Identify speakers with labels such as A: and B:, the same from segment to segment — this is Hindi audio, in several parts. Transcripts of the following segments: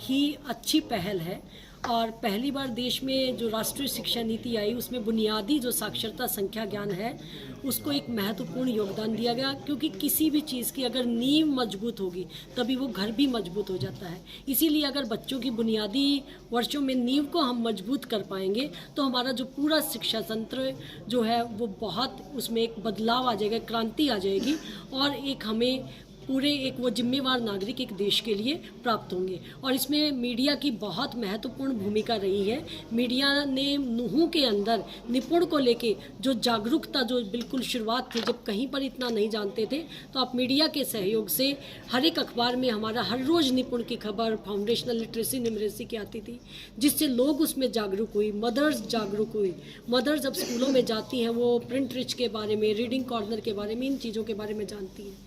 A: ही अच्छी पहल है। और पहली बार देश में जो राष्ट्रीय शिक्षा नीति आई उसमें बुनियादी जो साक्षरता संख्या ज्ञान है उसको एक महत्वपूर्ण योगदान दिया गया, क्योंकि किसी भी चीज़ की अगर नींव मजबूत होगी तभी वो घर भी मजबूत हो जाता है। इसीलिए अगर बच्चों की बुनियादी वर्षों में नींव को हम मजबूत कर पाएंगे तो हमारा जो पूरा शिक्षा तंत्र जो है वो बहुत उसमें एक बदलाव आ जाएगा, क्रांति आ जाएगी और एक हमें पूरे एक वो जिम्मेवार नागरिक एक देश के लिए प्राप्त होंगे। और इसमें मीडिया की बहुत महत्वपूर्ण भूमिका रही है। मीडिया ने नुहू के अंदर निपुण को लेके जो जागरूकता, जो बिल्कुल शुरुआत थी जब कहीं पर इतना नहीं जानते थे, तो आप मीडिया के सहयोग से हर एक अखबार में हमारा हर रोज़ निपुण की खबर, फाउंडेशनल लिटरेसी न्यूमरेसी की आती थी, जिससे लोग उसमें जागरूक हुई, मदर्स जागरूक हुई। मदर्स जब स्कूलों में जाती हैं वो प्रिंट रिच के बारे में, रीडिंग कॉर्नर के बारे में, इन चीज़ों के बारे में जानती हैं।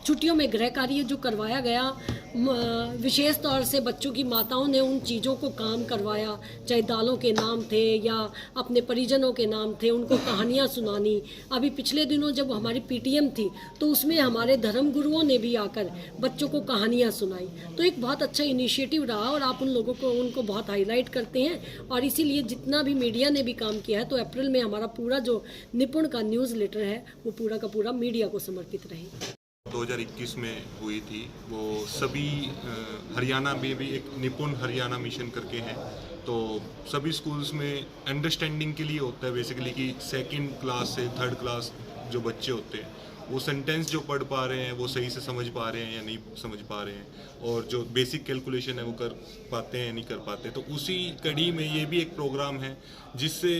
A: छुट्टियों में गृह कार्य जो करवाया गया, विशेष तौर से बच्चों की माताओं ने उन चीज़ों को काम करवाया, चाहे दालों के नाम थे या अपने परिजनों के नाम थे, उनको कहानियाँ सुनानी। अभी पिछले दिनों जब हमारी पीटीएम थी तो उसमें हमारे धर्म गुरुओं ने भी आकर बच्चों को कहानियाँ सुनाई। तो एक बहुत अच्छा इनिशिएटिव रहा और आप उन लोगों को उनको बहुत हाईलाइट करते हैं। और इसीलिए जितना भी मीडिया ने भी काम किया है तो अप्रैल में हमारा पूरा जो निपुण का न्यूज़ लेटर है वो पूरा का पूरा मीडिया को समर्पित रहे।
B: 2021 में हुई थी वो सभी हरियाणा में भी एक निपुण हरियाणा मिशन करके है। तो सभी स्कूल्स में अंडरस्टैंडिंग के लिए होता है बेसिकली कि सेकंड क्लास से थर्ड क्लास जो बच्चे होते हैं वो सेंटेंस जो पढ़ पा रहे हैं वो सही से समझ पा रहे हैं या नहीं समझ पा रहे हैं, और जो बेसिक कैलकुलेशन है वो कर पाते हैं या नहीं कर पाते। तो उसी कड़ी में ये भी एक प्रोग्राम है जिससे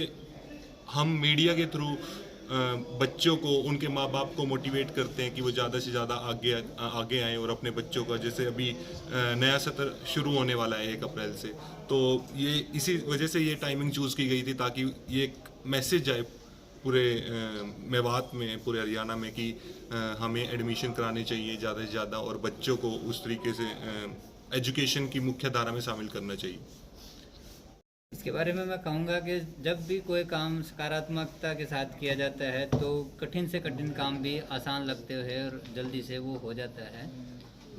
B: हम मीडिया के थ्रू बच्चों को, उनके माँ बाप को मोटिवेट करते हैं कि वो ज़्यादा से ज़्यादा आगे आएँ और अपने बच्चों का, जैसे अभी नया सत्र शुरू होने वाला है 1 अप्रैल से, तो ये इसी वजह से ये टाइमिंग चूज़ की गई थी ताकि ये एक मैसेज जाए पूरे मेवात में, पूरे हरियाणा में कि हमें एडमिशन कराने चाहिए ज़्यादा से ज़्यादा और बच्चों को उस तरीके से एजुकेशन की मुख्य धारा में शामिल करना चाहिए।
C: इसके बारे में मैं कहूँगा कि जब भी कोई काम सकारात्मकता के साथ किया जाता है तो कठिन से कठिन काम भी आसान लगते हैं और जल्दी से वो हो जाता है।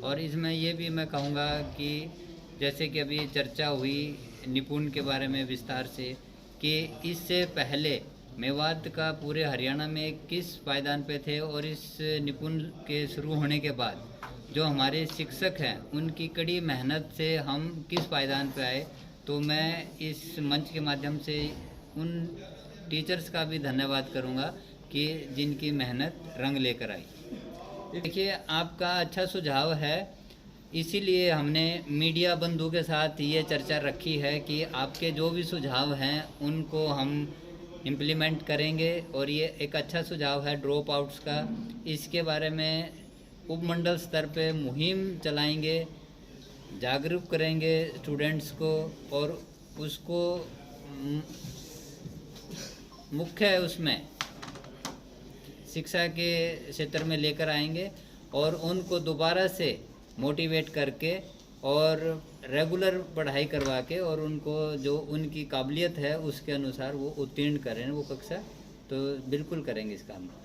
C: और इसमें ये भी मैं कहूँगा कि जैसे कि अभी चर्चा हुई निपुण के बारे में विस्तार से, कि इससे पहले मेवात का पूरे हरियाणा में किस पायदान पे थे और इस निपुण के शुरू होने के बाद जो हमारे शिक्षक हैं उनकी कड़ी मेहनत से हम किस पायदान पे आए। तो मैं इस मंच के माध्यम से उन टीचर्स का भी धन्यवाद करूंगा कि जिनकी मेहनत रंग लेकर आई। देखिए, आपका अच्छा सुझाव है, इसीलिए हमने मीडिया बंधु के साथ ये चर्चा रखी है कि आपके जो भी सुझाव हैं उनको हम इम्प्लीमेंट करेंगे। और ये एक अच्छा सुझाव है ड्रॉप आउट्स का, इसके बारे में उपमंडल स्तर पे मुहिम चलाएंगे, जागरूक करेंगे स्टूडेंट्स को और उसको मुख्य उसमें शिक्षा के क्षेत्र में लेकर आएंगे और उनको दोबारा से मोटिवेट करके और रेगुलर पढ़ाई करवा के और उनको जो उनकी काबिलियत है उसके अनुसार वो उत्तीर्ण करें वो कक्षा, तो बिल्कुल करेंगे इस काम में।